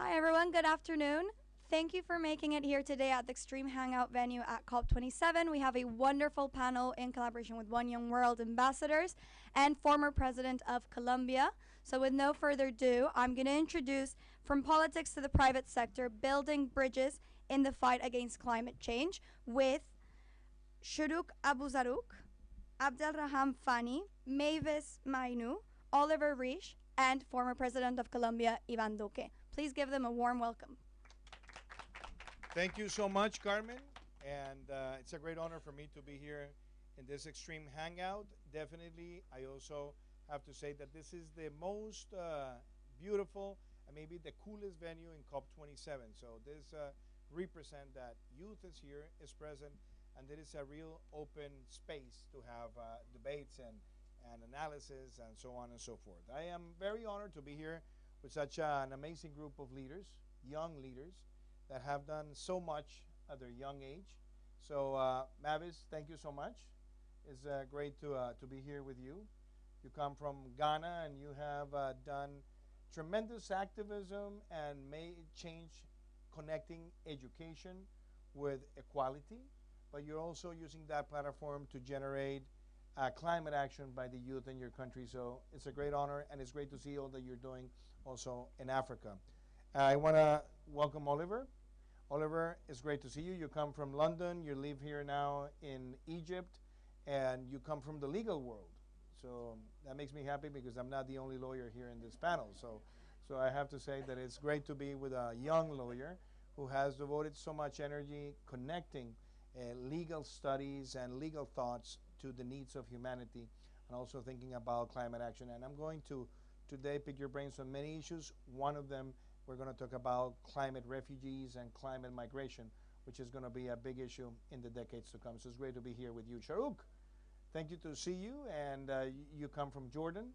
Hi, everyone. Good afternoon. Thank you for making it here today at the Extreme Hangout venue at COP27. We have a wonderful panel in collaboration with One Young World ambassadors and former president of Colombia. So, with no further ado, I'm going to introduce From Politics to the Private Sector Building Bridges in the Fight Against Climate Change with Shuruk Abuzaruk, Abdelraham Fani, Mavis Mainu, Oliver Risch, and former president of Colombia, Ivan Duque. Please give them a warm welcome. Thank you so much, Carmen. And it's a great honor for me to be here in this extreme hangout. Definitely, I also have to say that this is the most beautiful and maybe the coolest venue in COP27. So this represents that youth is here, is present, and there is a real open space to have debates and analysis and so on and so forth. I am very honored to be here with such an amazing group of leaders, young leaders, that have done so much at their young age. So Mavis, thank you so much. It's great to be here with you. You come from Ghana and you have done tremendous activism and made change connecting education with equality, but you're also using that platform to generate climate action by the youth in your country. So it's a great honor, and it's great to see all that you're doing also in Africa. I want to welcome Oliver. Oliver, it's great to see you. You come from London. You live here now in Egypt, and you come from the legal world. So that makes me happy because I'm not the only lawyer here in this panel. So I have to say that it's great to be with a young lawyer who has devoted so much energy connecting legal studies and legal thoughts to the needs of humanity, and also thinking about climate action. And I'm going to today pick your brains on many issues. One of them, we're going to talk about climate refugees and climate migration, which is going to be a big issue in the decades to come. So it's great to be here with you. Sharouk, thank you to see you, and you come from Jordan.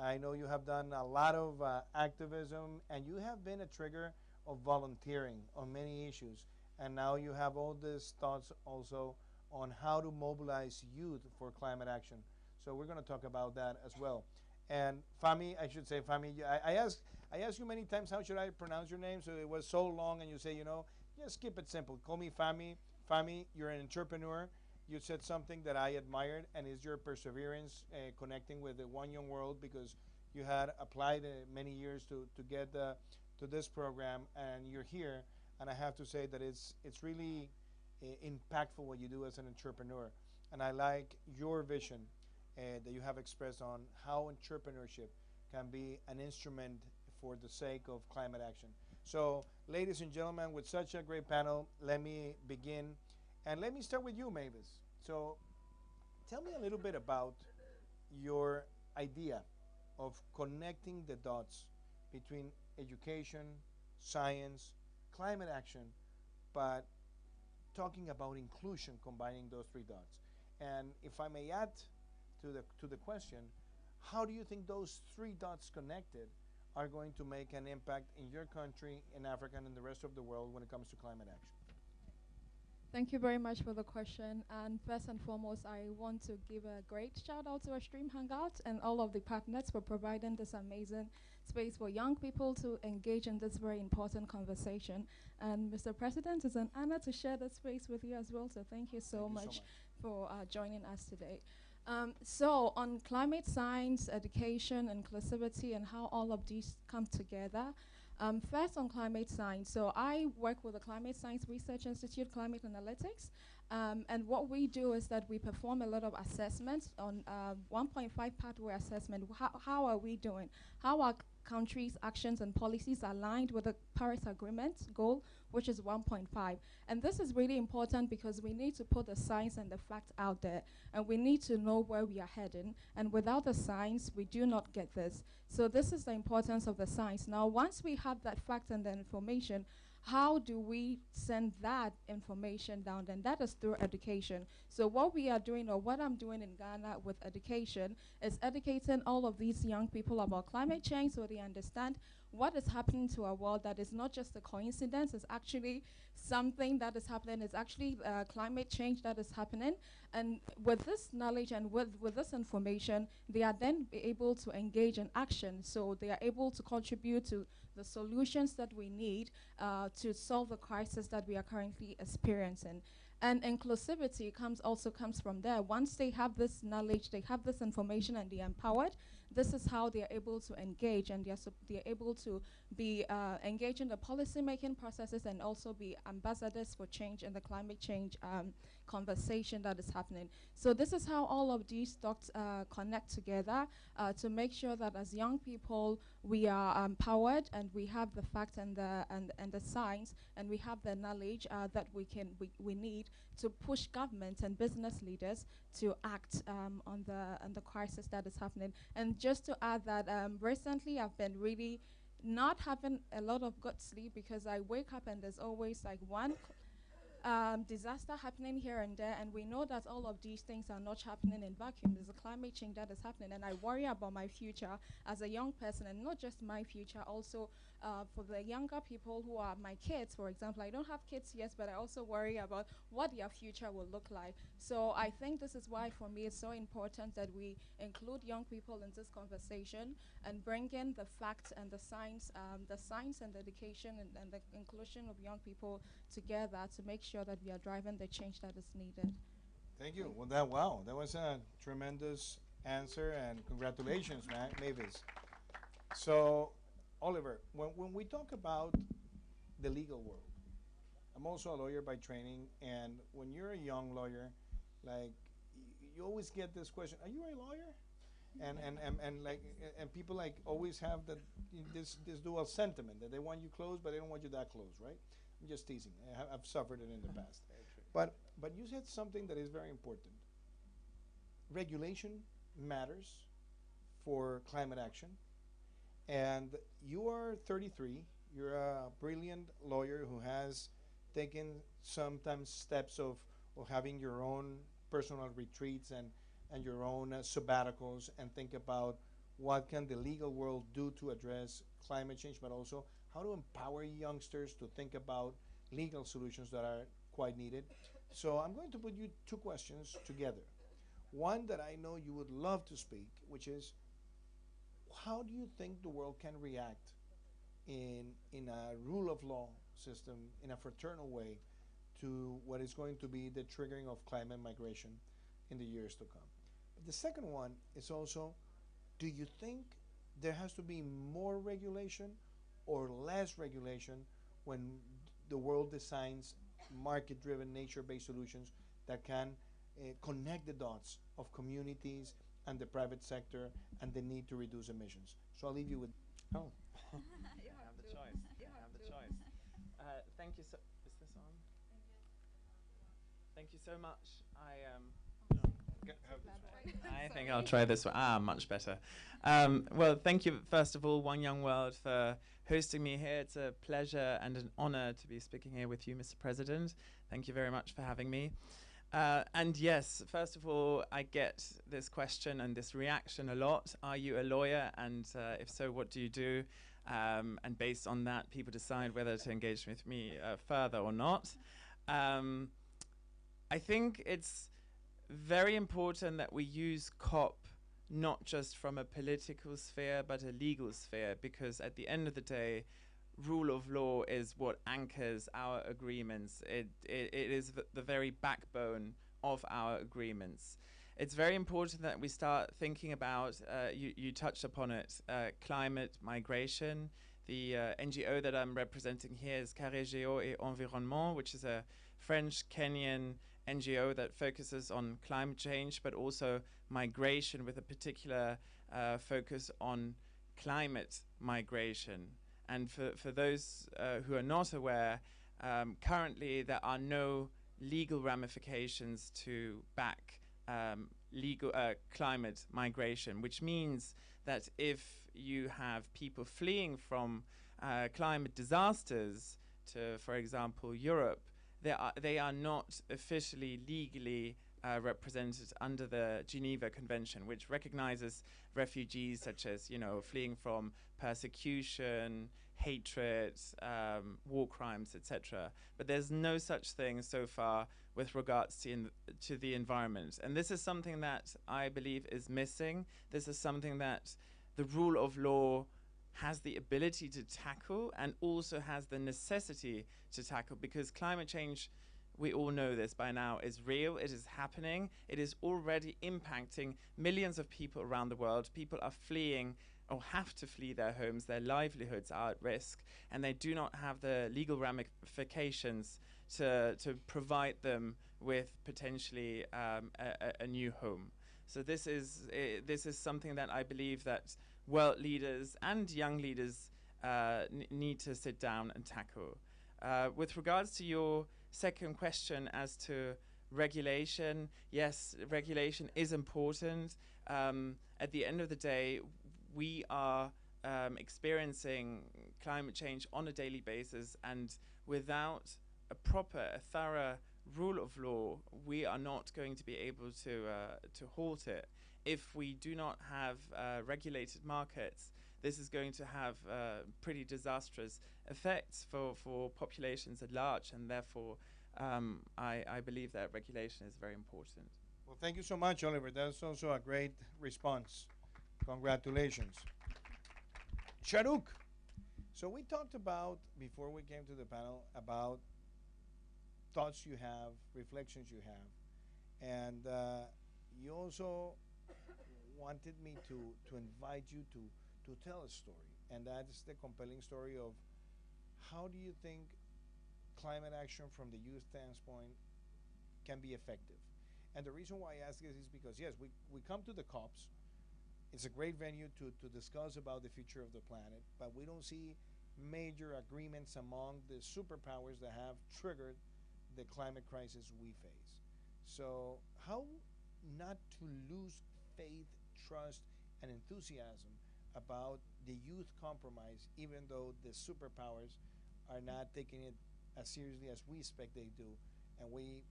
I know you have done a lot of activism, and you have been a trigger of volunteering on many issues. And now you have all these thoughts also on how to mobilize youth for climate action. So we're going to talk about that as well. And Fami, I should say Fami, I asked you many times how should I pronounce your name, so it was so long, and you say, just keep it simple. Call me Fami. Fami, you're an entrepreneur. You said something that I admired, and is your perseverance connecting with the One Young World, because you had applied many years to get to this program, and you're here. And I have to say that it's really impactful what you do as an entrepreneur. And I like your vision that you have expressed on how entrepreneurship can be an instrument for the sake of climate action. So, ladies and gentlemen, with such a great panel, let me begin. And let me start with you, Mavis. So, tell me a little bit about your idea of connecting the dots between education, science, climate action, but talking about inclusion, combining those three dots. And if I may add to the question, how do you think those three dots connected are going to make an impact in your country, in Africa, and in the rest of the world when it comes to climate action? Thank you very much for the question. And first and foremost, I want to give a great shout out to Extreme Hangout and all of the partners for providing this amazing space for young people to engage in this very important conversation. And Mr. President, it's an honor to share this space with you as well. So thank you so much for joining us today. So on climate science, education, inclusivity, and how all of these come together. First on climate science. So I work with the Climate Science Research Institute, Climate Analytics. And what we do is that we perform a lot of assessments on 1.5 pathway assessment. How are we doing? How are countries' actions and policies aligned with the Paris Agreement goal, which is 1.5. And this is really important because we need to put the science and the fact out there, and we need to know where we are heading. And without the science, we do not get this. So this is the importance of the science. Now, once we have that fact and the information, how do we send that information down? Then that is through education. So what we are doing, or what I'm doing in Ghana with education, is educating all of these young people about climate change so they understand what is happening to our world, that is not just a coincidence, it's actually something that is happening. It's actually climate change that is happening. And with this knowledge and with this information, they are then be able to engage in action. So they are able to contribute to the solutions that we need to solve the crisis that we are currently experiencing. And inclusivity also comes from there. Once they have this knowledge, they have this information, and they're empowered, this is how they are able to engage, and they're able to be engaged in the policy making processes and also be ambassadors for change in the climate change conversation that is happening. So this is how all of these thoughts connect together to make sure that as young people we are empowered, and we have the facts and the science, and we have the knowledge that we need to push governments and business leaders to act on the crisis that is happening. And just to add that recently I've been really not having a lot of good sleep, because I wake up and there's always like one disaster happening here and there, and we know that all of these things are not happening in vacuum. There's a climate change that is happening, and I worry about my future as a young person, and not just my future, also for the younger people who are my kids. For example, I don't have kids yet, but I also worry about what their future will look like. So I think this is why for me it's so important that we include young people in this conversation and bring in the facts and the science and the education and the inclusion of young people together to make sure that we are driving the change that is needed. Thank you. Well, that was a tremendous answer, and congratulations, Mavis. So, Oliver, when we talk about the legal world, I'm also a lawyer by training, and when you're a young lawyer, like you always get this question: "Are you a lawyer?" And like and people like always have this dual sentiment that they want you close, but they don't want you that close, right? I'm just teasing. I've suffered it in the past. But you said something that is very important. Regulation matters for climate action, and you are 33. You're a brilliant lawyer who has taken sometimes steps of having your own personal retreats and your own sabbaticals, and think about what can the legal world do to address climate change, but also how to empower youngsters to think about legal solutions that are quite needed. So I'm going to put you two questions together. One that I know you would love to speak, which is, how do you think the world can react in a rule of law system, in a fraternal way, to what is going to be the triggering of climate migration in the years to come? But the second one is also, do you think there has to be more regulation or less regulation when the world designs market-driven, nature-based solutions that can connect the dots of communities and the private sector and the need to reduce emissions? So I'll leave you with. Oh, I have the choice. I have the choice. Thank you so. Is this on? Thank you so much. I think I'll try this one. Much better. Well, thank you, first of all, One Young World, for hosting me here. It's a pleasure and an honor to be speaking here with you, Mr. President. Thank you very much for having me. And yes, first of all, I get this question and this reaction a lot. Are you a lawyer? And if so, what do you do? And based on that, people decide whether to engage with me further or not. I think it's very important that we use COP not just from a political sphere, but a legal sphere, because at the end of the day, rule of law is what anchors our agreements. It is the very backbone of our agreements. It's very important that we start thinking about, you touched upon it, climate migration. The NGO that I'm representing here is Carré Géo et Environnement, which is a French-Kenyan NGO that focuses on climate change, but also migration, with a particular focus on climate migration. And for those who are not aware, currently there are no legal ramifications to back legal climate migration, which means that if you have people fleeing from climate disasters to, for example, Europe, they are not officially legally represented under the Geneva Convention, which recognizes refugees such as, you know, fleeing from persecution, hatred, war crimes, etc. But there's no such thing so far with regards to the environment. And this is something that I believe is missing. This is something that the rule of law has the ability to tackle and also has the necessity to tackle, because climate change, we all know this by now, is real, it is happening, it is already impacting millions of people around the world. People are fleeing or have to flee their homes, their livelihoods are at risk, and they do not have the legal ramifications to provide them with potentially a new home. So this is something that I believe that world leaders and young leaders need to sit down and tackle. With regards to your second question as to regulation, yes, regulation is important. At the end of the day, we are experiencing climate change on a daily basis, and without a proper, a thorough rule of law, we are not going to be able to halt it. If we do not have regulated markets, this is going to have pretty disastrous effects for populations at large, and therefore I believe that regulation is very important. Well, thank you so much, Oliver. That's also a great response. Congratulations. Shahrukh. So we talked about, before we came to the panel, about thoughts you have, reflections you have, and you also wanted me to invite you to tell a story, and that's the compelling story of how do you think climate action from the youth standpoint can be effective. And the reason why I ask this is because, yes, we come to the COPs. It's a great venue to discuss about the future of the planet, but we don't see major agreements among the superpowers that have triggered the climate crisis we face. So how not to lose faith, trust, and enthusiasm about the youth compromise, even though the superpowers are not taking it as seriously as we expect they do. And we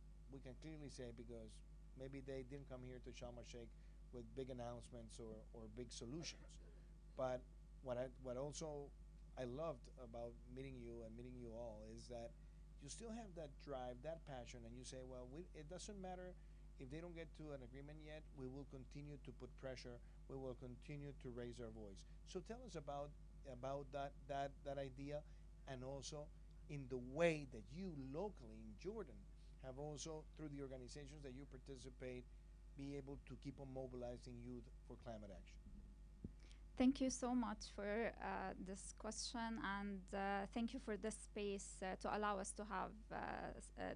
can clearly say, because maybe they didn't come here to Sharm el-Sheikh with big announcements or big solutions. But what also I loved about meeting you and meeting you all is that you still have that drive, that passion, and you say, well, it doesn't matter if they don't get to an agreement yet, we will continue to put pressure, we will continue to raise our voice. So tell us about that idea, and also in the way that you locally in Jordan have also, through the organizations that you participate, be able to keep on mobilizing youth for climate action. Thank you so much for this question, and thank you for this space to allow us to have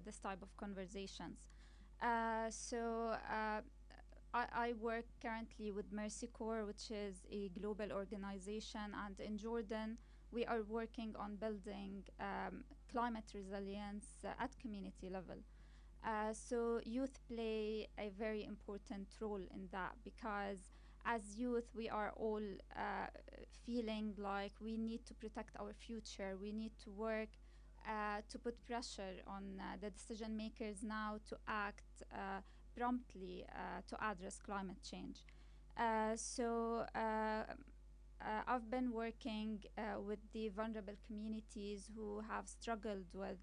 this type of conversations. I work currently with Mercy Corps, which is a global organization, and in Jordan we are working on building climate resilience at community level. So youth play a very important role in that, because as youth we are all feeling like we need to protect our future. We need to work to put pressure on the decision makers now to act promptly to address climate change. I've been working with the vulnerable communities who have struggled with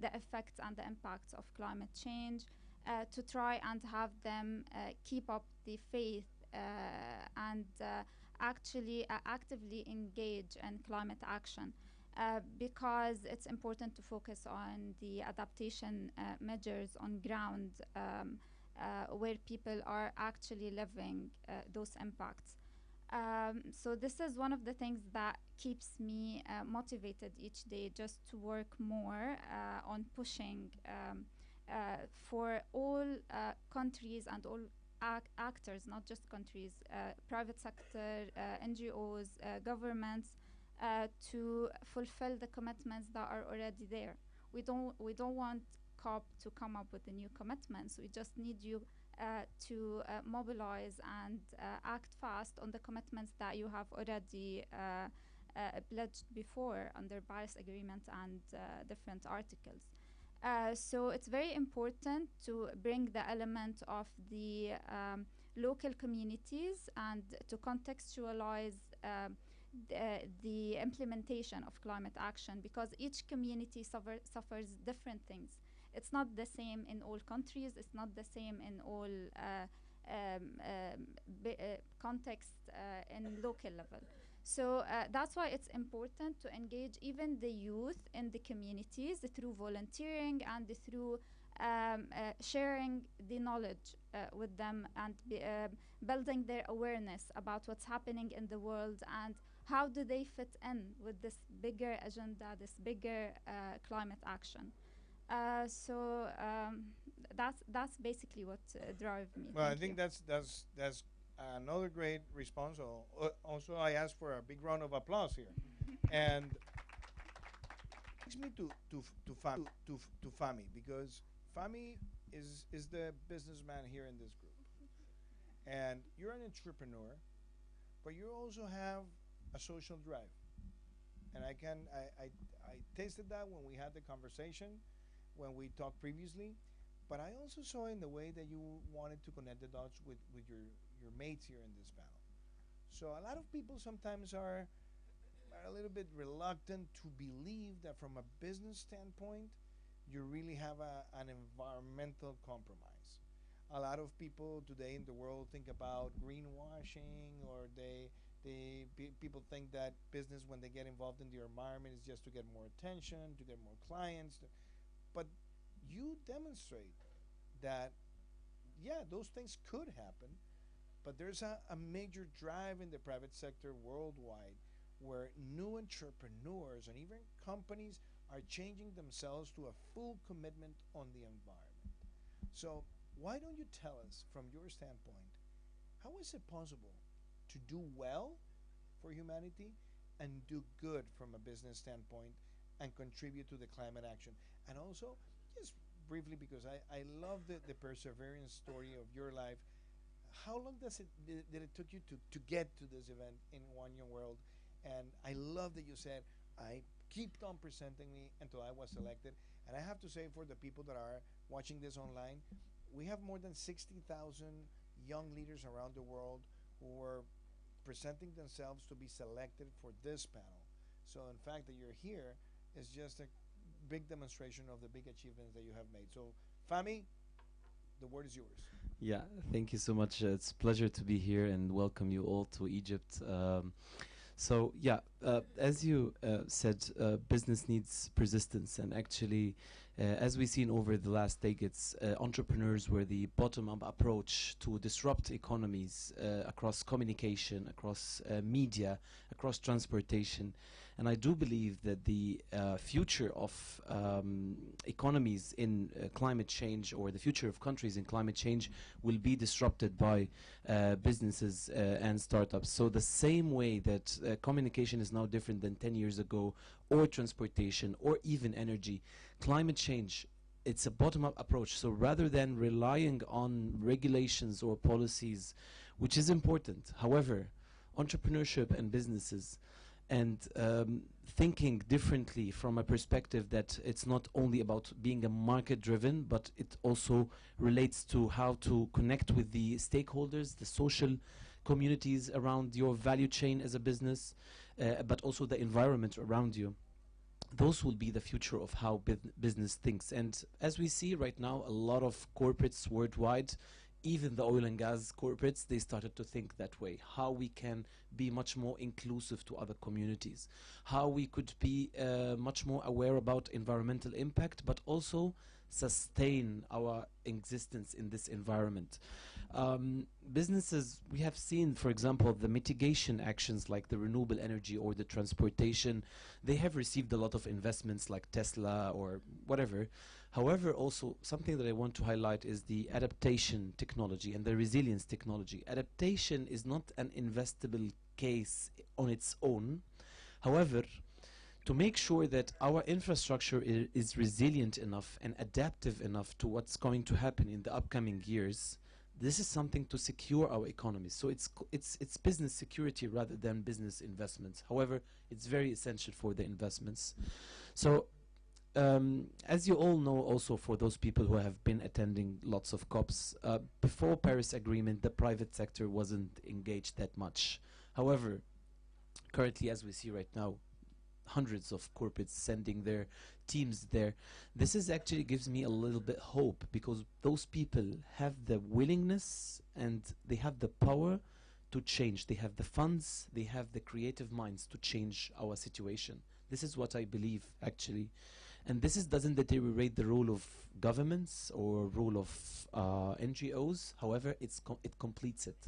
the effects and the impacts of climate change to try and have them keep up the faith and actually actively engage in climate action, because it's important to focus on the adaptation measures on ground where people are actually living those impacts. So this is one of the things that keeps me motivated each day, just to work more on pushing for all countries and all actors, not just countries, private sector, NGOs, governments, to fulfill the commitments that are already there. We don't want COP to come up with the new commitments. We just need you to mobilize and act fast on the commitments that you have already pledged before under Paris Agreement and different articles. So it's very important to bring the element of the local communities and to contextualize the implementation of climate action, because each community suffers different things. It's not the same in all countries, it's not the same in all contexts in local level. So that's why it's important to engage even the youth in the communities through volunteering and through sharing the knowledge with them and building their awareness about what's happening in the world and how do they fit in with this bigger agenda, this bigger climate action. So that's basically what drives me. Well, I Thank think you. that's another great response. Also, I ask for a big round of applause here, and brings me to Fami, because Fami is the businessman here in this group, and you're an entrepreneur, but you also have a social drive, and I tasted that when we had the conversation, when we talked previously, but I also saw in the way that you wanted to connect the dots with your mates here in this panel. So a lot of people sometimes are a little bit reluctant to believe that from a business standpoint, you really have an environmental compromise. A lot of people today in the world think about greenwashing, or people think that business, when they get involved in the environment, is just to get more attention, to get more clients. But you demonstrate that, yeah, those things could happen, but there's a major drive in the private sector worldwide where new entrepreneurs and even companies are changing themselves to a full commitment on the environment. So why don't you tell us, from your standpoint, how is it possible to do well for humanity and do good from a business standpoint and contribute to the climate action? And also, just briefly, because I love the perseverance story of your life. How long did it took you to get to this event in One Young World? And I love that you said, I keep on presenting me until I was selected. And I have to say, for the people that are watching this online, we have more than 60,000 young leaders around the world who are presenting themselves to be selected for this panel. So in fact, that you're here is just a big demonstration of the big achievements that you have made. So Fami, the word is yours. Yeah, thank you so much. It's a pleasure to be here and welcome you all to Egypt. As you said, business needs persistence, and actually, as we've seen over the last decades, entrepreneurs were the bottom-up approach to disrupt economies across communication, across media, across transportation. And I do believe that the future of economies in climate change, or the future of countries in climate change, will be disrupted by businesses and startups. So the same way that communication is now different than 10 years ago, or transportation, or even energy, climate change, it's a bottom-up approach. So rather than relying on regulations or policies, which is important, however, entrepreneurship and businesses, and thinking differently from a perspective that it's not only about being a market-driven, but it also relates to how to connect with the stakeholders, the social communities around your value chain as a business, but also the environment around you. Those will be the future of how business thinks. And as we see right now, a lot of corporates worldwide, even the oil and gas corporates, they started to think that way. How we can be much more inclusive to other communities. How we could be much more aware about environmental impact, but also sustain our existence in this environment. Businesses, we have seen, for example, the mitigation actions like the renewable energy or the transportation, they have received a lot of investments like Tesla or whatever. However, also something that I want to highlight is the adaptation technology and the resilience technology. Adaptation is not an investable case on its own. However, to make sure that our infrastructure is resilient enough and adaptive enough to what's going to happen in the upcoming years, This is something to secure our economy. So it's business security rather than business investments. However, it's very essential for the investments. So as you all know, also for those people who have been attending lots of COPs, before Paris Agreement, the private sector wasn't engaged that much. However, currently, as we see right now, hundreds of corporates sending their teams there. This is actually gives me a little bit hope, because those people have the willingness and they have the power to change. They have the funds, they have the creative minds to change our situation. This is what I believe, actually. And this doesn't deteriorate the role of governments or role of NGOs. However, it completes it,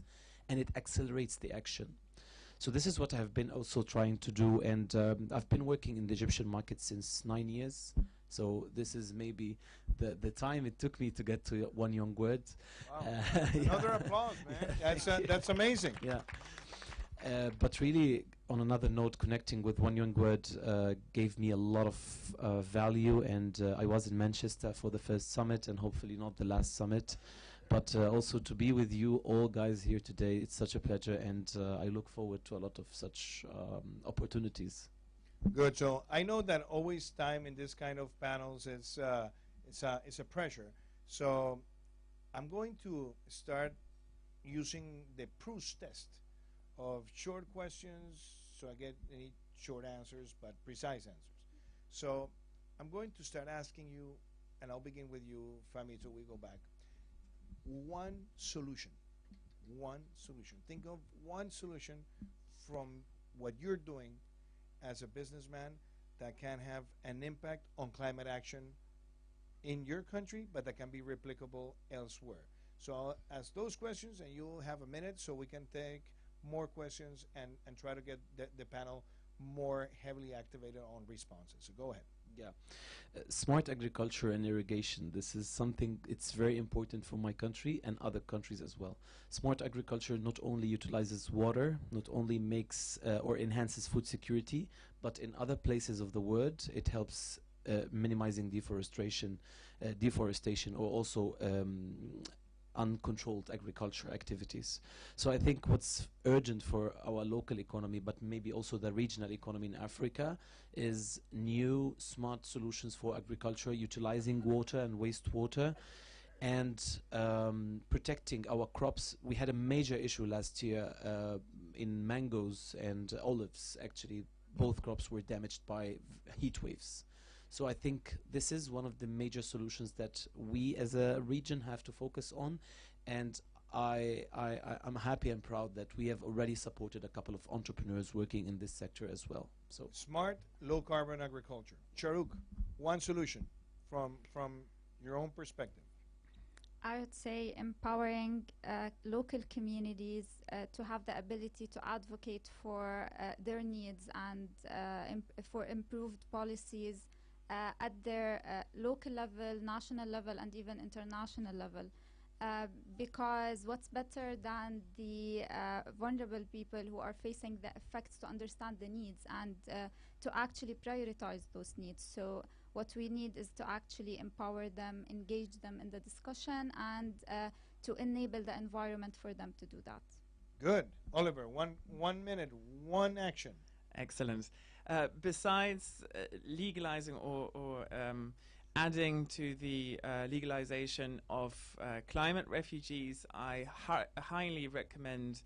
and it accelerates the action. So this is what I have been also trying to do, and I've been working in the Egyptian market since 9 years. So this is maybe the time it took me to get to One Young Word. Wow. Another applause, man. That's amazing. Yeah. But really, on another note, connecting with One Young Word gave me a lot of value, and I was in Manchester for the first summit, and hopefully not the last summit. But also to be with you all guys here today, it's such a pleasure, and I look forward to a lot of such opportunities. Good. So I know that always time in this kind of panels it's a pressure. So I'm going to start using the Proust test of short questions, so I get any short answers but precise answers. So I'm going to start asking you, and I'll begin with you, Fahmi, till we go back. One solution. Think of one solution from what you're doing as a businessman that can have an impact on climate action in your country, but that can be replicable elsewhere. So I'll ask those questions, and you'll have a minute so we can take more questions and try to get the panel more heavily activated on responses. So go ahead. Yeah. Smart agriculture and irrigation. This is something, it's very important for my country and other countries as well. Smart agriculture not only utilizes water, not only makes or enhances food security, but in other places of the world, it helps minimizing deforestation, or also uncontrolled agriculture activities. So I think what's urgent for our local economy, but maybe also the regional economy in Africa, is new smart solutions for agriculture, utilizing water and wastewater, and protecting our crops. We had a major issue last year in mangoes and olives. Actually, both crops were damaged by heat waves. So I think this is one of the major solutions that we as a region have to focus on, and I'm happy and proud that we have already supported a couple of entrepreneurs working in this sector as well. So smart, low carbon agriculture. Shahrukh, one solution from your own perspective. I would say empowering local communities to have the ability to advocate for their needs and for improved policies at their local level, national level, and even international level. Because what's better than the vulnerable people who are facing the effects to understand the needs and to actually prioritize those needs. So what we need is to actually empower them, engage them in the discussion, and to enable the environment for them to do that. Good. Oliver, one minute, one action. Excellent. Besides legalizing or adding to the legalization of climate refugees, I highly recommend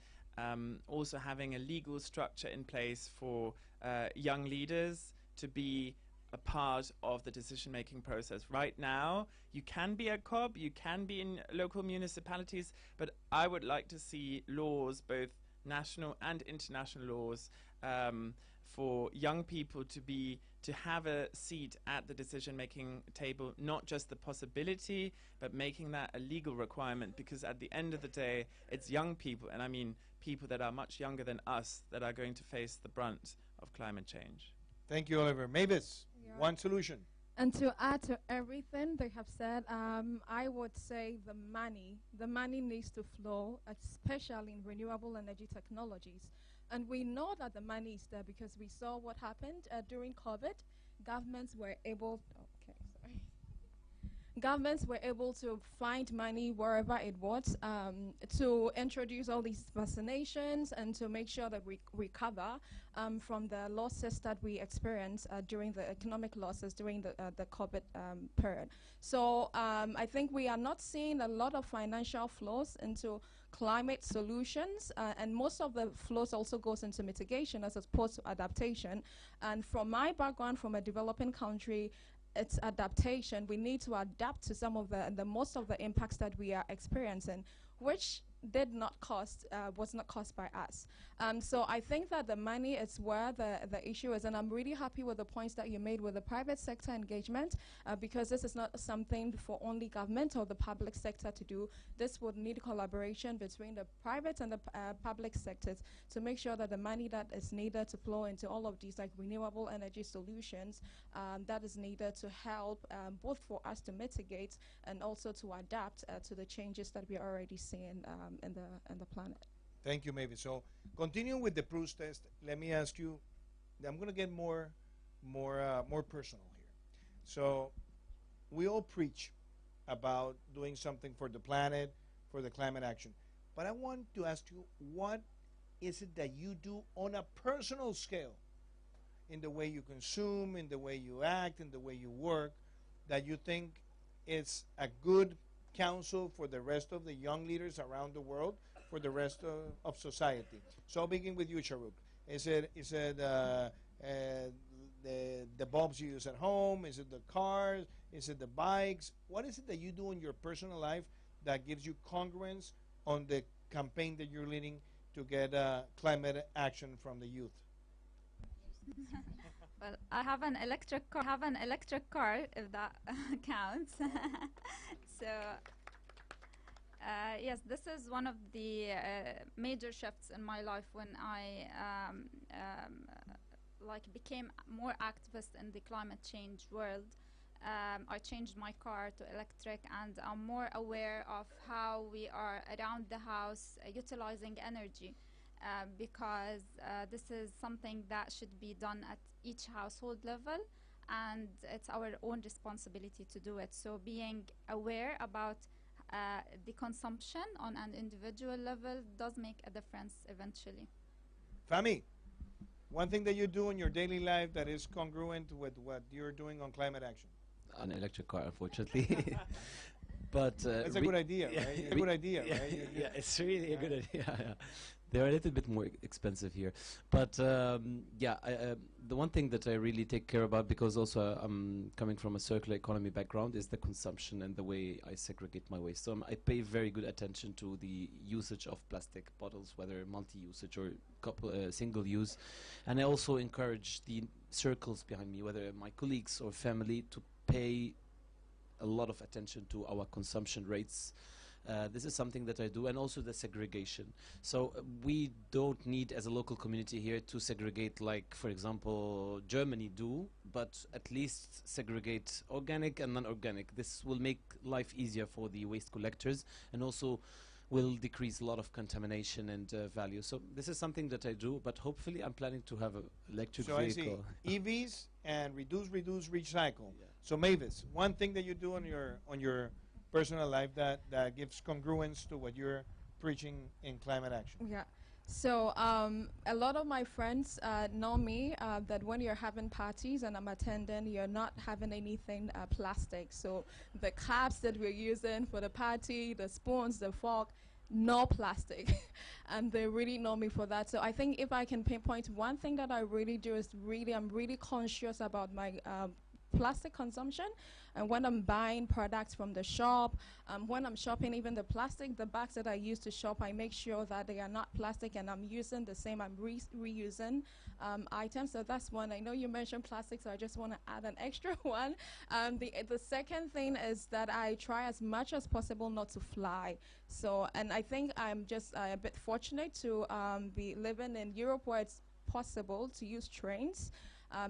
also having a legal structure in place for young leaders to be a part of the decision-making process. Right now, you can be a COB, you can be in local municipalities, but I would like to see laws, both national and international laws, for young people to have a seat at the decision-making table, not just the possibility, but making that a legal requirement, because at the end of the day, it's young people, and I mean people that are much younger than us, that are going to face the brunt of climate change. Thank you, Oliver. Mavis, one solution. And to add to everything they have said, I would say the money needs to flow, especially in renewable energy technologies. And we know that the money is there because we saw what happened during COVID. Governments were able, governments were able to find money wherever it was to introduce all these vaccinations and to make sure that we recover from the losses that we experienced during the economic losses during the COVID period. So I think we are not seeing a lot of financial flows into climate solutions, and most of the flows also goes into mitigation as opposed to adaptation. And from my background, from a developing country, it's adaptation. We need to adapt to some of the most of the impacts that we are experiencing, which was not caused by us. So I think that the money is where the issue is, and I'm really happy with the points that you made with the private sector engagement, because this is not something for only government or the public sector to do. This would need collaboration between the private and the public sectors to make sure that the money that is needed to flow into all of these like renewable energy solutions that is needed to help both for us to mitigate and also to adapt to the changes that we are already seeing in the planet. Thank you, Mavis. So, continuing with the Proust test, let me ask you. I'm going to get more personal here. So, we all preach about doing something for the planet, for the climate action. But I want to ask you, what is it that you do on a personal scale, in the way you consume, in the way you act, in the way you work, that you think is a good counsel for the rest of the young leaders around the world, for the rest of society? So I'll begin with you, Sharuk. Is it the bulbs you use at home? Is it the cars? Is it the bikes? What is it that you do in your personal life that gives you congruence on the campaign that you're leading to get climate action from the youth? Well, I have an electric car, if that counts. So, yes, this is one of the major shifts in my life when I became more activist in the climate change world. I changed my car to electric, and I'm more aware of how we are around the house utilizing energy. Because this is something that should be done at each household level, and it's our own responsibility to do it. So being aware about the consumption on an individual level does make a difference eventually. Fami, one thing that you do in your daily life that is congruent with what you're doing on climate action? An electric car, unfortunately. But that's a good idea, right? It's a good idea, right? Yeah, it's really a good idea. Yeah. They're a little bit more expensive here, but the one thing that I really take care about, because also I'm coming from a circular economy background, is the consumption and the way I segregate my waste. So I pay very good attention to the usage of plastic bottles, whether multi-usage or single use, and I also encourage the circles behind me, whether my colleagues or family, to pay a lot of attention to our consumption rates. This is something that I do, and also the segregation. So we don't need, as a local community here, to segregate like, for example, Germany do, but at least segregate organic and non-organic. This will make life easier for the waste collectors, and also will decrease a lot of contamination and value. So this is something that I do, but hopefully I'm planning to have an electric vehicle. I see EVs and reduce, recycle. Yeah. So Mavis, one thing that you do on your personal life that gives congruence to what you're preaching in climate action? Yeah. So a lot of my friends know me that when you're having parties and I'm attending, you're not having anything plastic. So the cups that we're using for the party, the spoons, the fork, no plastic. And they really know me for that. So I think if I can pinpoint one thing that I really do is I'm really conscious about my plastic consumption. And when I'm buying products from the shop, when I'm shopping, even the bags that I use to shop, I make sure that they are not plastic, and I'm using the same, I'm reusing items. So that's one. I know you mentioned plastic, so I just want to add an extra one. The second thing is that I try as much as possible not to fly. So, and I think I'm just a bit fortunate to be living in Europe, where it's possible to use trains.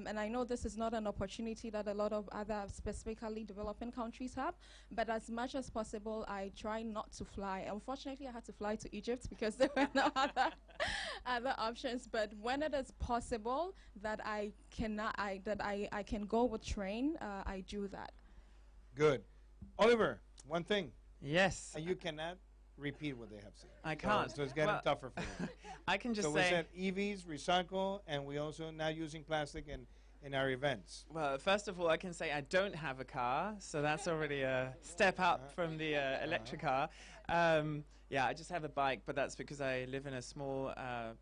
And I know this is not an opportunity that a lot of other specifically developing countries have, but as much as possible, I try not to fly. Unfortunately, I had to fly to Egypt because there were no other options. But when it is possible that I can go with train, I do that. Good. Oliver, one thing, Yes, and you cannot repeat what they have said. I can't. So it's getting Well, tougher for you. I can just So we say. said EVs, recycle, and we also not using plastic in our events. Well, first of all, I can say I don't have a car, so that's already a step up from the electric car. Yeah, I just have a bike, but that's because I live in a small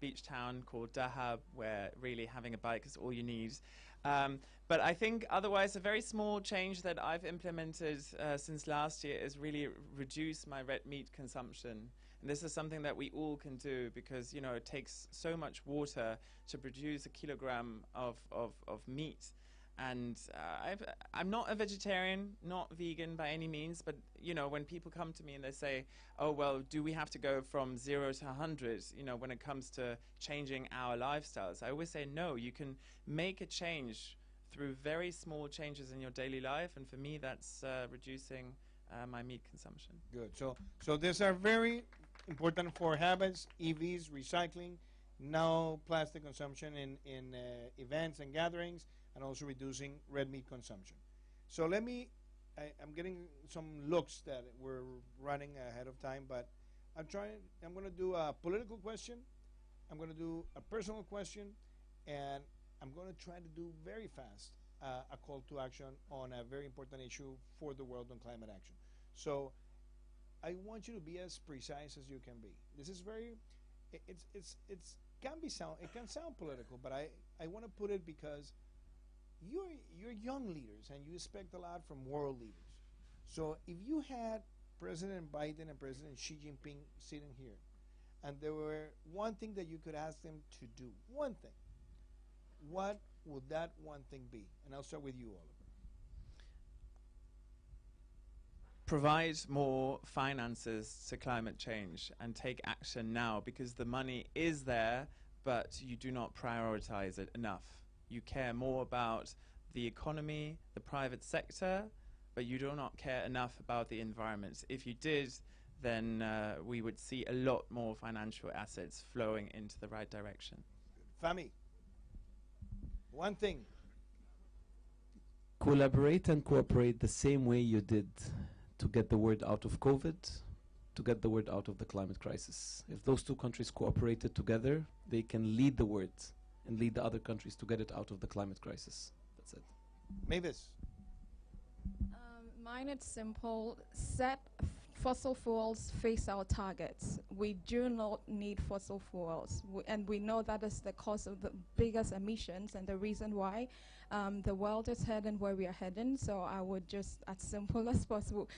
beach town called Dahab, where really having a bike is all you need. But I think otherwise a very small change that I've implemented since last year is really reduce my red meat consumption. And this is something that we all can do because, you know, it takes so much water to produce a kilogram of meat. And I'm not a vegetarian, not vegan by any means, but, you know, when people come to me and they say, oh, well, do we have to go from 0 to 100, you know, when it comes to changing our lifestyles? I always say, no, you can make a change through very small changes in your daily life. And for me, that's reducing my meat consumption. Good. So these are very important for habits: EVs, recycling, no plastic consumption in events and gatherings, and also reducing red meat consumption. So I'm getting some looks that we're running ahead of time, but I'm going to do a political question, I'm going to do a personal question, and I'm going to try to do very fast a call to action on a very important issue for the world on climate action. So I want you to be as precise as you can be. This is very, it can sound political, but I want to put it because you're young leaders and you expect a lot from world leaders. So if you had President Biden and President Xi Jinping sitting here, and there were one thing that you could ask them to do, one thing, what would that one thing be? And I'll start with you, Oliver. Provide more finances to climate change and take action now, because the money is there, but you do not prioritize it enough. You care more about the economy, the private sector, but you do not care enough about the environment. If you did, then we would see a lot more financial assets flowing into the right direction. Fami, one thing. Collaborate and cooperate the same way you did to get the word out of COVID, to get the word out of the climate crisis. If those two countries cooperated together, they can lead the word and lead the other countries to get it out of the climate crisis. That's it. Mavis. Mine is simple. Set fossil fuels face our targets. We do not need fossil fuels, and we know that is the cause of the biggest emissions and the reason why the world is heading where we are heading. So I would just, as simple as possible,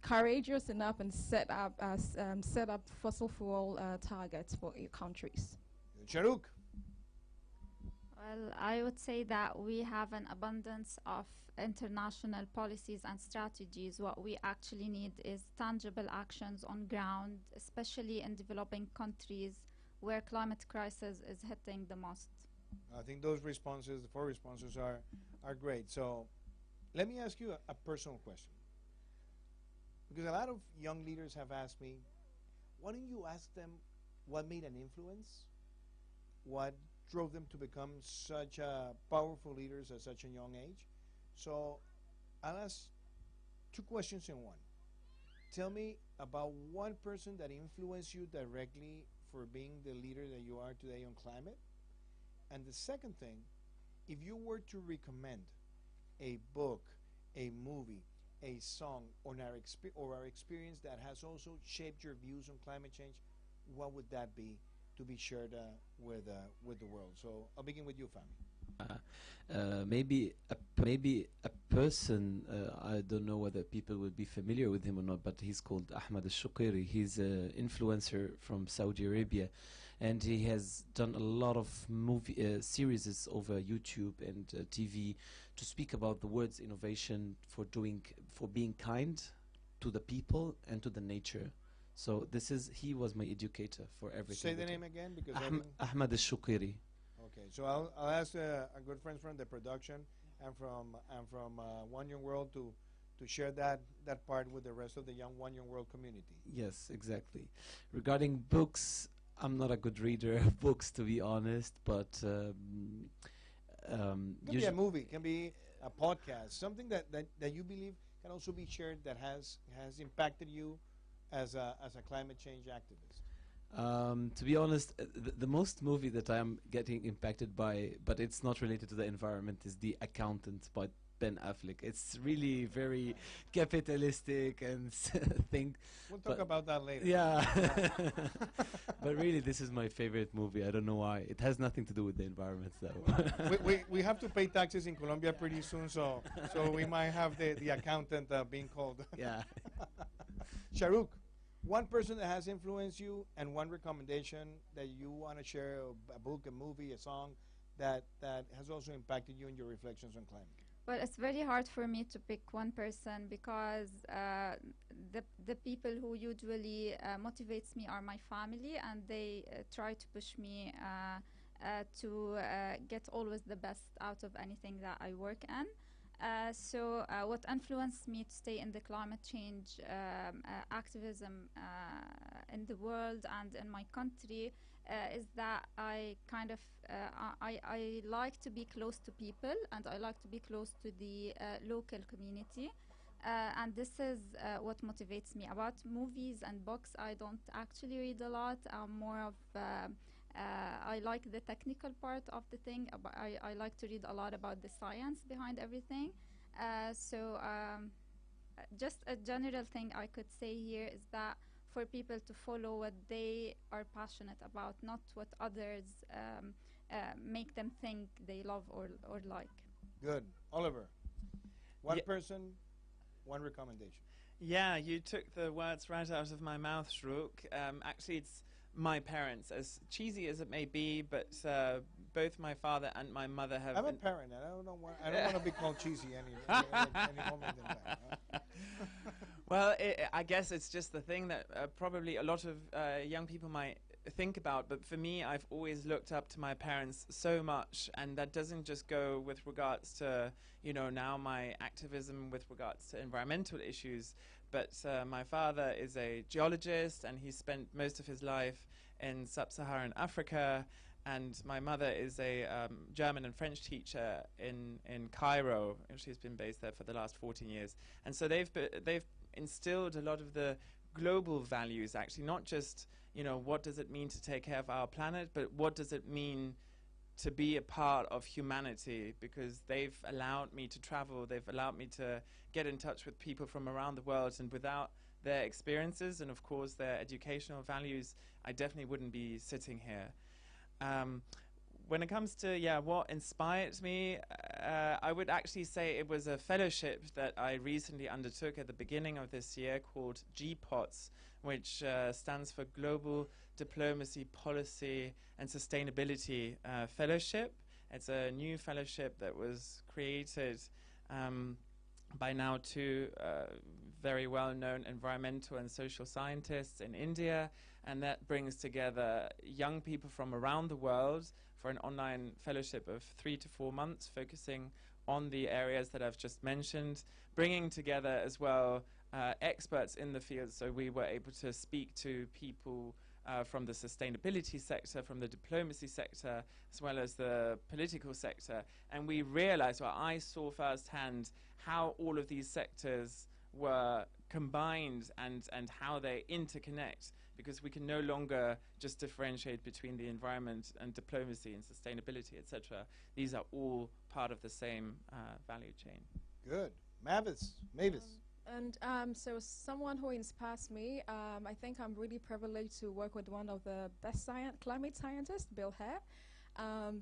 courageous enough and set up fossil fuel targets for your countries. Sharouk. Well, I would say that we have an abundance of international policies and strategies. What we actually need is tangible actions on ground, especially in developing countries where climate crisis is hitting the most. I think those responses, the 4 responses are great. So let me ask you a personal question. Because a lot of young leaders have asked me, why don't you ask them what made an influence? What drove them to become such powerful leaders at such a young age? So I'll ask 2 questions in one. Tell me about one person that influenced you directly for being the leader that you are today on climate. And the second thing, if you were to recommend a book, a movie, a song, or our experience that has also shaped your views on climate change, what would that be to be shared with the world? So I'll begin with you, Fami. Maybe a person, I don't know whether people will be familiar with him or not, but he's called Ahmad al-Shuqairi. He's an influencer from Saudi Arabia, and he has done a lot of movie series over YouTube and TV to speak about the words innovation for being kind to the people and to the nature. So he was my educator for everything. Say the name again, because Ahmad al-Shuqairi. Okay, so I'll ask our good friends from the production and from One Young World to share that part with the rest of the One Young World community. Yes, exactly. Regarding books, I'm not a good reader of books, to be honest, but Can be a movie, can be a podcast, something that you believe, can also be shared that has impacted you as a climate change activist? To be honest, the most movie that I'm getting impacted by, but it's not related to the environment, is The Accountant by Ben Affleck. It's really very capitalistic and think. We'll talk about that later. Yeah. But really, this is my favorite movie. I don't know why. It has nothing to do with the environment, though. we have to pay taxes in Colombia pretty soon, so we might have the accountant being called. Yeah. Shahrukh, one person that has influenced you and one recommendation that you want to share, a book, a movie, a song that has also impacted you in your reflections on climate. Well, it's very hard for me to pick one person because the people who usually motivates me are my family, and they try to push me to get always the best out of anything that I work in. So what influenced me to stay in the climate change activism in the world and in my country is that I kind of I like to be close to people, and I like to be close to the local community, and this is what motivates me. About movies and books, I don't actually read a lot. I'm more of I like the technical part of the thing. I like to read a lot about the science behind everything. So just a general thing I could say here is that for people to follow what they are passionate about, not what others make them think they love or like. Good. Oliver, one Ye- person, one recommendation. Yeah, you took the words right out of my mouth, Shrouk. Actually, it's my parents, as cheesy as it may be, but both my father and my mother have. I'm a parent, and I don't want to be called cheesy any moment in time. Huh? Well, I guess it's just the thing that probably a lot of young people might think about, but for me, I've always looked up to my parents so much, and that doesn't just go with regards to, now my activism with regards to environmental issues, but my father is a geologist, and he spent most of his life in sub-Saharan Africa, and my mother is a German and French teacher in Cairo, and she's been based there for the last 14 years. And so they've instilled a lot of the global values, actually, not just, what does it mean to take care of our planet, but what does it mean to be a part of humanity, because they've allowed me to travel, they've allowed me to get in touch with people from around the world, and without their experiences and, of course, their educational values, I definitely wouldn't be sitting here. When it comes to, what inspired me, I would actually say it was a fellowship that I recently undertook at the beginning of this year called GPOTS, which stands for Global Diplomacy, Policy and Sustainability Fellowship. It's a new fellowship that was created by now two very well-known environmental and social scientists in India, and that brings together young people from around the world for an online fellowship of 3 to 4 months, focusing on the areas that I've just mentioned, bringing together as well experts in the field. So we were able to speak to people from the sustainability sector, from the diplomacy sector, as well as the political sector. And we realized, I saw firsthand how all of these sectors were combined and how they interconnect, because we can no longer just differentiate between the environment and diplomacy and sustainability, etc. These are all part of the same value chain. Good. Mavis. So someone who inspires me, I think I'm really privileged to work with one of the best climate scientists, Bill Hare,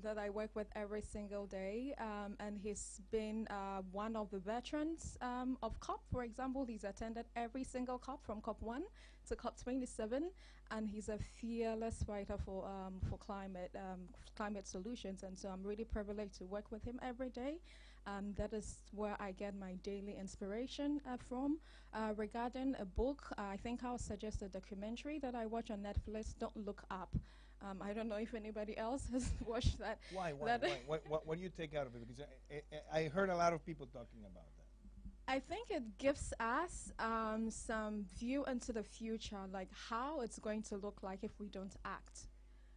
that I work with every single day. And he's been one of the veterans of COP. For example, he's attended every single COP from COP 1 to COP 27, and he's a fearless fighter for climate solutions. And so I'm really privileged to work with him every day. That is where I get my daily inspiration from. Regarding a book, I think I'll suggest a documentary that I watch on Netflix, Don't Look Up. I don't know if anybody else has watched that. Why? What do you take out of it? Because I heard a lot of people talking about that. I think it gives us some view into the future, like how it's going to look like if we don't act.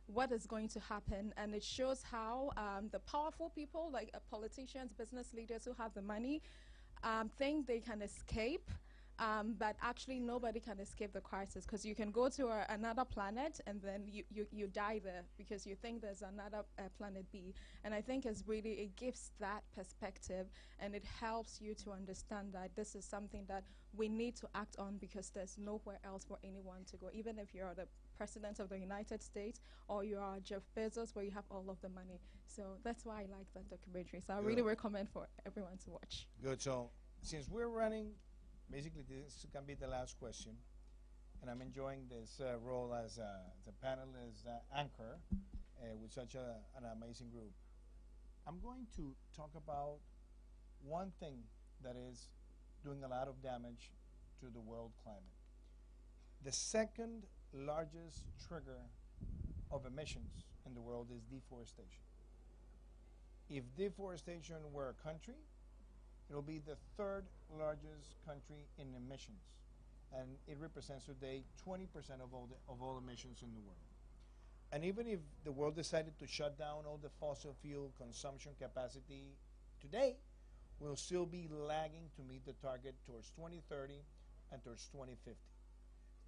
What is going to happen, and it shows how the powerful people, like politicians, business leaders who have the money, think they can escape. But actually, nobody can escape the crisis, because you can go to another planet and then you die there because you think there's another planet B. And I think it gives that perspective, and it helps you to understand that this is something that we need to act on, because there's nowhere else for anyone to go. Even if you're the president of the United States or you are Jeff Bezos, where you have all of the money. So that's why I like that documentary. So I really recommend for everyone to watch. Good. So since we're running, basically this can be the last question, and I'm enjoying this role as the panelist anchor with such an amazing group. I'm going to talk about one thing that is doing a lot of damage to the world climate. The second largest trigger of emissions in the world is deforestation. If deforestation were a country, it will be the third largest country in emissions, and it represents today 20% of all emissions in the world. And even if the world decided to shut down all the fossil fuel consumption capacity today, we'll still be lagging to meet the target towards 2030 and towards 2050.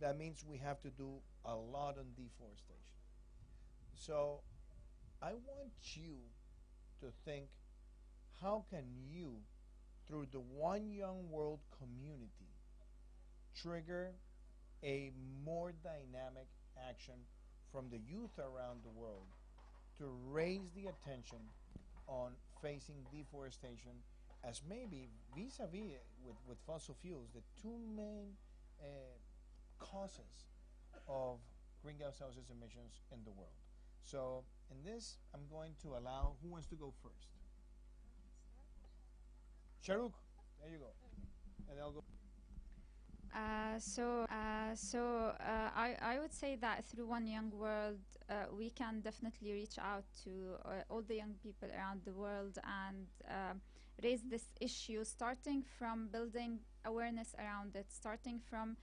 That means we have to do a lot on deforestation. So I want you to think, how can you, through the One Young World community, trigger a more dynamic action from the youth around the world to raise the attention on facing deforestation, as maybe vis-a-vis with fossil fuels, the two main causes of greenhouse gases emissions in the world. So in this, I'm going to allow, who wants to go first? Sharuk, there you go. And I'll go. I would say that through One Young World, we can definitely reach out to all the young people around the world and raise this issue, starting from building awareness around it, starting from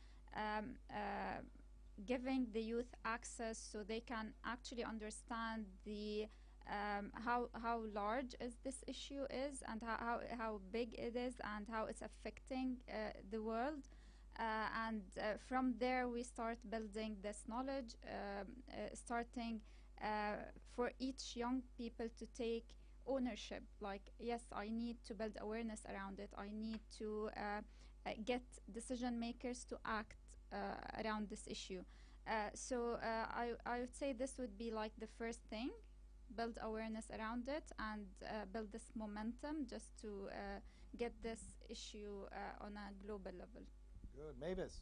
giving the youth access so they can actually understand the how large is this issue is, and how big it is, and how it's affecting the world. And from there we start building this knowledge, starting for each young people to take ownership, like, yes, I need to build awareness around it, I need to get decision makers to act around this issue. So I would say this would be like the first thing, build awareness around it, and build this momentum just to get this issue on a global level. Good. Mavis.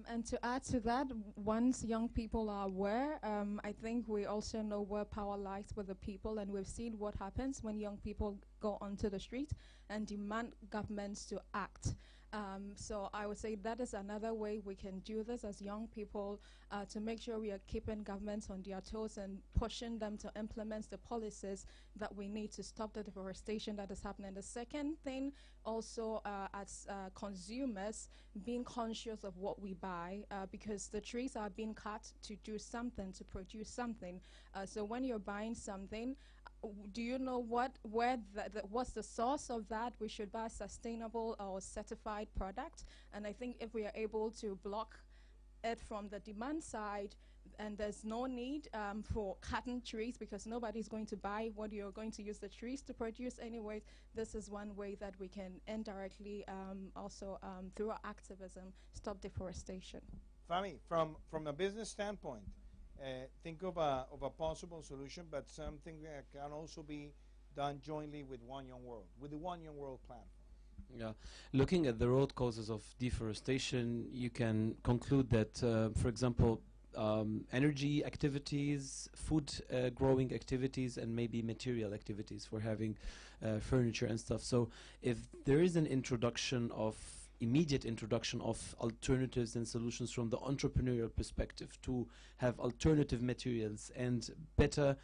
And to add to that, once young people are aware, I think we also know where power lies with the people, and we've seen what happens when young people go onto the street and demand governments to act. So I would say that is another way we can do this as young people, to make sure we are keeping governments on their toes and pushing them to implement the policies that we need to stop the deforestation that is happening. The second thing, also as consumers, being conscious of what we buy, because the trees are being cut to do something, to produce something. So when you're buying something, do you know what's the source of that? We should buy sustainable or certified product. And I think if we are able to block it from the demand side, and there's no need for cutting trees, because nobody's going to buy what you're going to use the trees to produce anyways. This is one way that we can indirectly also through our activism stop deforestation. Fami, from a business standpoint, think of a possible solution, but something that can also be done jointly with One Young World, with the One Young World plan. Yeah, looking at the root causes of deforestation, you can conclude that, for example, energy activities, food growing activities, and maybe material activities for having furniture and stuff. So if there is an immediate introduction of alternatives and solutions from the entrepreneurial perspective to have alternative materials and better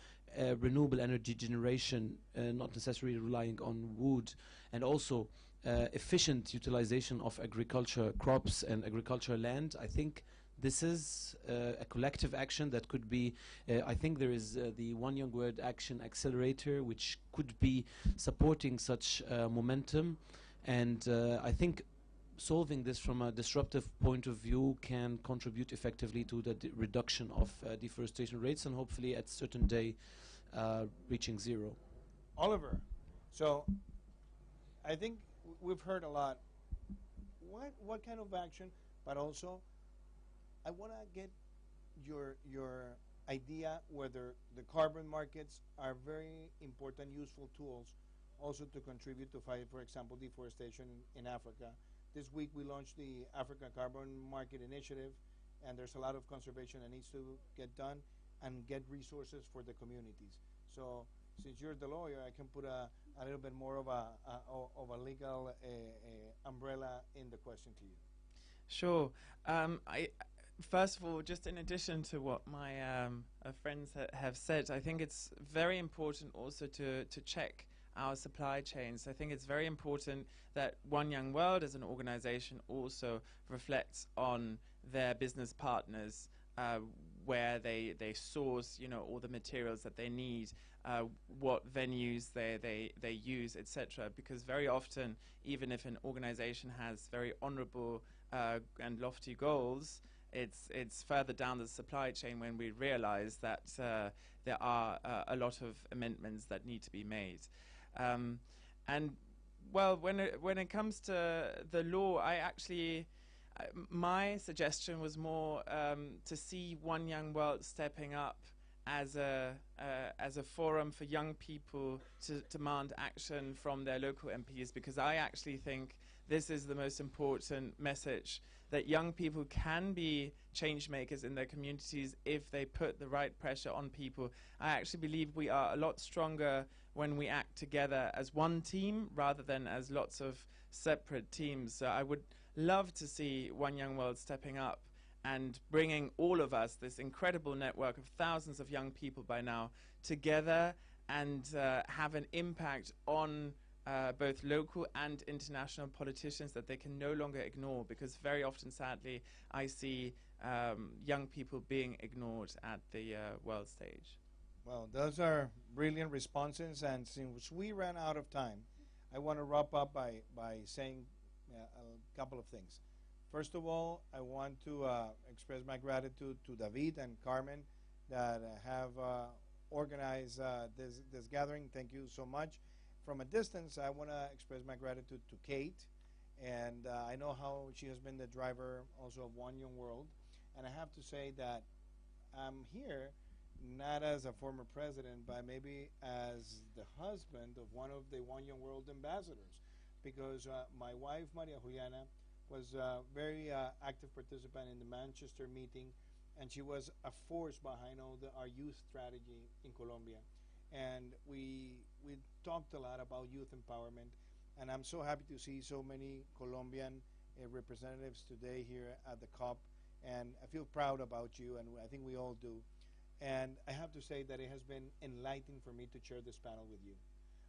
renewable energy generation, not necessarily relying on wood, and also efficient utilization of agriculture crops and agricultural land, I think this is a collective action that could be, I think there is the One Young World Action Accelerator, which could be supporting such momentum. And I think solving this from a disruptive point of view can contribute effectively to the reduction of deforestation rates and hopefully at a certain day reaching zero. Oliver, so I think we've heard a lot. What kind of action? But also, I want to get your idea whether the carbon markets are very important, useful tools, also to contribute to fight, for example, deforestation in Africa. This week we launched the Africa Carbon Market Initiative, and there's a lot of conservation that needs to get done and get resources for the communities. So since you're the lawyer, I can put a little bit more of a legal umbrella in the question to you. Sure. I first of all, just in addition to what my friends have said, I think it's very important also to check our supply chains. I think it's very important that One Young World as an organization also reflects on their business partners, where they source, all the materials that they need, what venues they use, etc. Because very often, even if an organization has very honorable and lofty goals, it's further down the supply chain when we realize that there are a lot of amendments that need to be made. And well, when it comes to the law, I actually my suggestion was more to see One Young World stepping up as a forum for young people to demand action from their local MPs, because I actually think this is the most important message, that young people can be change makers in their communities if they put the right pressure on people. I actually believe we are a lot stronger when we act together as one team rather than as lots of separate teams. So I would love to see One Young World stepping up and bringing all of us, this incredible network of thousands of young people by now, together and have an impact on both local and international politicians that they can no longer ignore, because very often, sadly, I see young people being ignored at the world stage. Well, those are brilliant responses, and since we ran out of time, I want to wrap up by saying a couple of things. First of all, I want to express my gratitude to David and Carmen that have organized this gathering. Thank you so much. From a distance, I want to express my gratitude to Kate, and I know how she has been the driver also of One Young World, and I have to say that I'm here not as a former president, but maybe as the husband of one of the One Young World ambassadors, because my wife, Maria Juliana, was a very active participant in the Manchester meeting, and she was a force behind all our youth strategy in Colombia. And we talked a lot about youth empowerment, and I'm so happy to see so many Colombian representatives today here at the COP, and I feel proud about you, and I think we all do. And I have to say that it has been enlightening for me to chair this panel with you.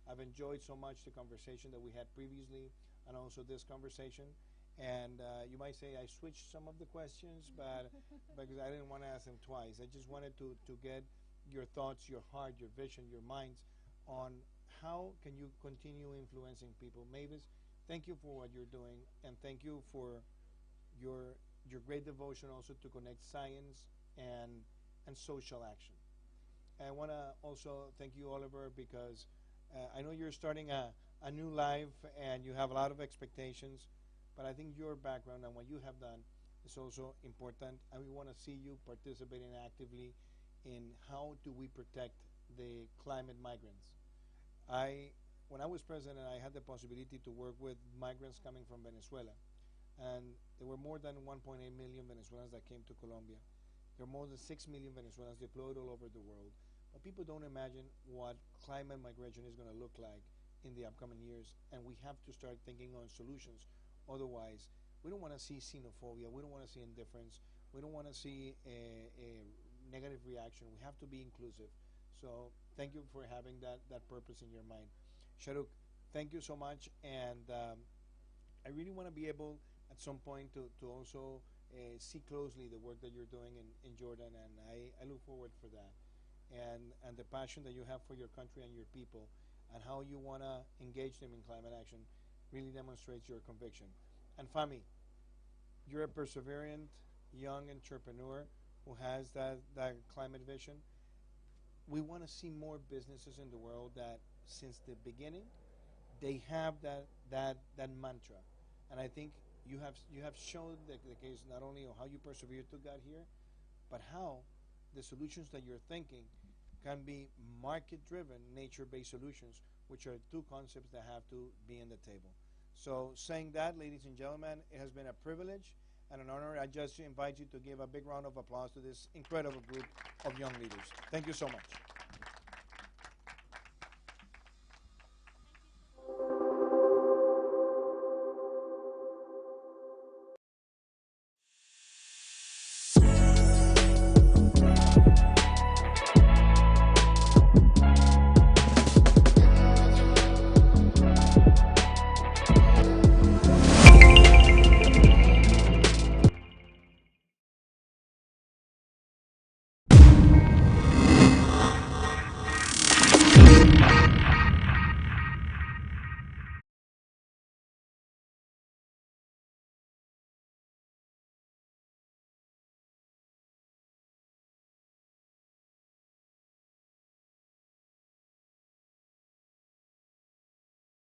I've enjoyed so much the conversation that we had previously and also this conversation. And you might say I switched some of the questions, but because I didn't want to ask them twice. I just wanted to get your thoughts, your heart, your vision, your minds on how can you continue influencing people. Mavis, thank you for what you're doing, and thank you for your great devotion also to connect science and social action. And I want to also thank you, Oliver, because I know you're starting a new life and you have a lot of expectations, but I think your background and what you have done is also important, and we want to see you participating actively in how do we protect the climate migrants. When I was president, I had the possibility to work with migrants coming from Venezuela, and there were more than 1.8 million Venezuelans that came to Colombia. There are more than 6 million Venezuelans deployed all over the world, but people don't imagine what climate migration is going to look like in the upcoming years, and we have to start thinking on solutions. Otherwise, we don't want to see xenophobia, we don't want to see indifference, we don't want to see a negative reaction. We have to be inclusive. So thank you for having that purpose in your mind. Shahrukh, thank you so much, and I really want to be able at some point to also see closely the work that you're doing in Jordan, and I look forward for that. And the passion that you have for your country and your people, and how you want to engage them in climate action. really demonstrates your conviction. And Fami, you're a perseverant young entrepreneur who has that climate vision. We want to see more businesses in the world that, since the beginning, they have that mantra. And I think you have shown the case not only of how you persevered to get here, but how the solutions that you're thinking can be market-driven, nature-based solutions, which are two concepts that have to be in the table. So saying that, ladies and gentlemen, it has been a privilege and an honor. I just invite you to give a big round of applause to this incredible group of young leaders. Thank you so much.